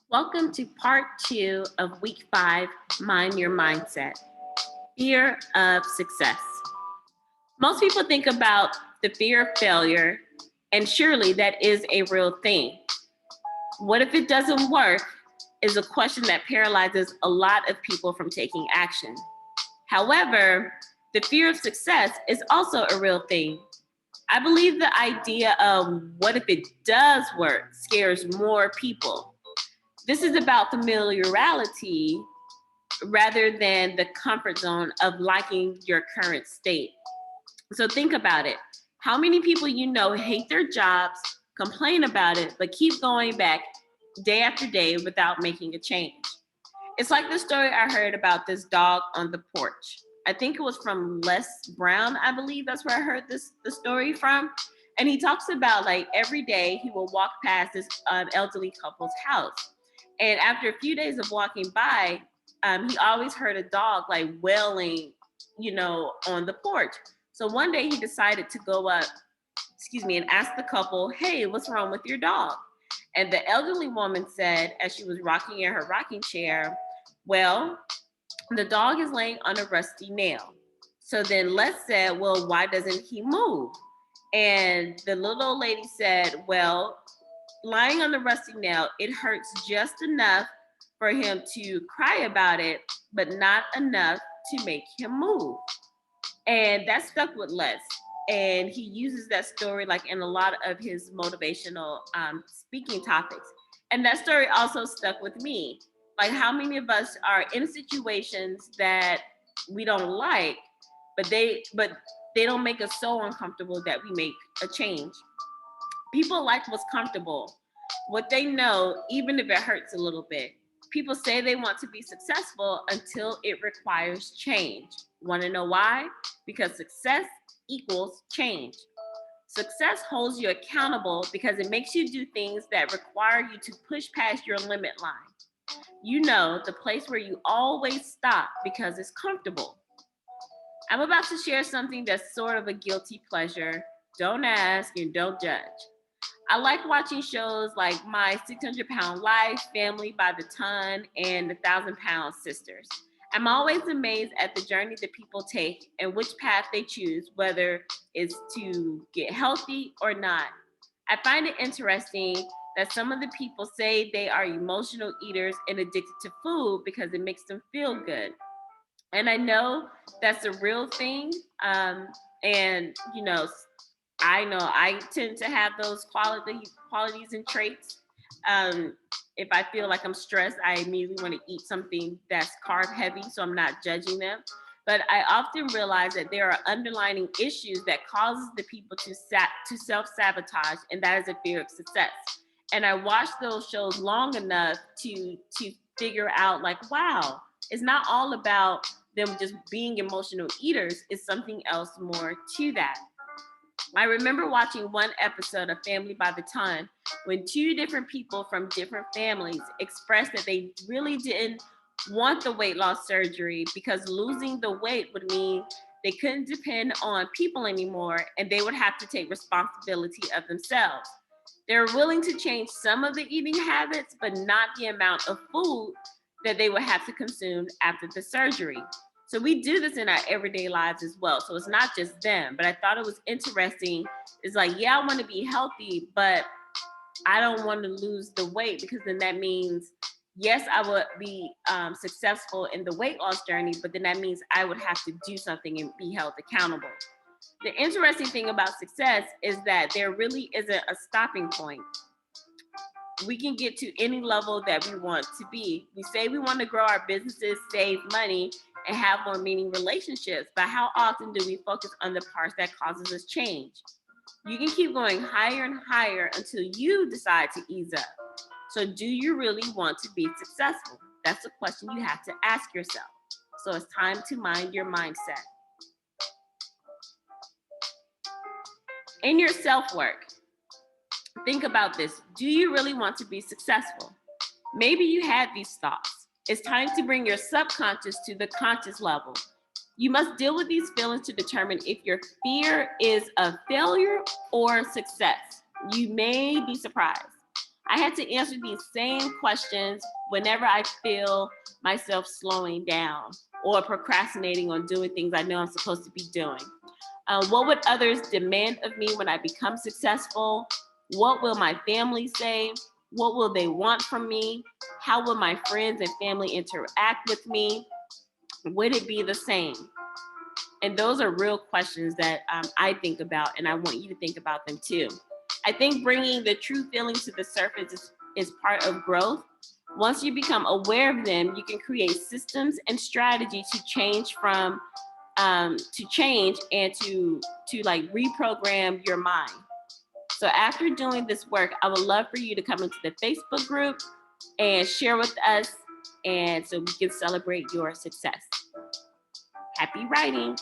Welcome to part 2 of week 5, Mind Your Mindset, Fear of Success. Most people think about the fear of failure, and surely that is a real thing. What if it doesn't work is a question that paralyzes a lot of people from taking action. However, the fear of success is also a real thing. I believe the idea of what if it does work scares more people. This is about familiarity rather than the comfort zone of liking your current state. So think about it. How many people you know hate their jobs, complain about it, but keep going back day after day without making a change? It's like the story I heard about this dog on the porch. I think it was from Les Brown, I believe that's where I heard the story from. And he talks about like every day he will walk past this elderly couple's house. And after a few days of walking by, he always heard a dog like wailing, on the porch. So one day he decided to go up, and ask the couple, "Hey, what's wrong with your dog?" And the elderly woman said, as she was rocking in her rocking chair, "Well, the dog is laying on a rusty nail." So then Les said, "Well, why doesn't he move?" And the little old lady said, "Well, lying on the rusty nail, it hurts just enough for him to cry about it, but not enough to make him move." And that stuck with Les. And he uses that story like in a lot of his motivational speaking topics. And that story also stuck with me. Like, how many of us are in situations that we don't like, but they don't make us so uncomfortable that we make a change. People like what's comfortable, what they know, even if it hurts a little bit. People say they want to be successful until it requires change. Want to know why? Because success equals change. Success holds you accountable because it makes you do things that require you to push past your limit line. You know, the place where you always stop because it's comfortable. I'm about to share something that's sort of a guilty pleasure. Don't ask and don't judge. I like watching shows like My 600-Pound Life, Family by the Ton, and The 1,000-Pound Sisters. I'm always amazed at the journey that people take and which path they choose, whether it's to get healthy or not. I find it interesting that some of the people say they are emotional eaters and addicted to food because it makes them feel good. And I know that's a real thing. And I know I tend to have those qualities and traits. If I feel like I'm stressed, I immediately want to eat something that's carb heavy, so I'm not judging them. But I often realize that there are underlying issues that causes the people to self sabotage, and that is a fear of success. And I watched those shows long enough to figure out, like, wow, it's not all about them just being emotional eaters. It's something else more to that. I remember watching one episode of Family by the Ton when two different people from different families expressed that they really didn't want the weight loss surgery because losing the weight would mean they couldn't depend on people anymore and they would have to take responsibility of themselves. They're willing to change some of the eating habits, but not the amount of food that they would have to consume after the surgery. So we do this in our everyday lives as well. So it's not just them, but I thought it was interesting. It's like, yeah, I want to be healthy, but I don't want to lose the weight because then that means, yes, I would be successful in the weight loss journey, but then that means I would have to do something and be held accountable. The interesting thing about success is that there really isn't a stopping point. We can get to any level that we want to be. We say we want to grow our businesses, save money, and have more meaning relationships, but how often do we focus on the parts that causes us change? You can keep going higher and higher until you decide to ease up. So do you really want to be successful? That's a question you have to ask yourself. So it's time to mind your mindset. In your self-work, think about this. Do you really want to be successful? Maybe you had these thoughts. It's time to bring your subconscious to the conscious level. You must deal with these feelings to determine if your fear is of failure or success. You may be surprised. I had to answer these same questions whenever I feel myself slowing down or procrastinating on doing things I know I'm supposed to be doing. What would others demand of me when I become successful? What will my family say? What will they want from me? How will my friends and family interact with me? Would it be the same? And those are real questions that I think about, and I want you to think about them too. I think bringing the true feelings to the surface is part of growth. Once you become aware of them, you can create systems and strategy to change and to like reprogram your mind. So after doing this work, I would love for you to come into the Facebook group and share with us, and so we can celebrate your success. Happy writing.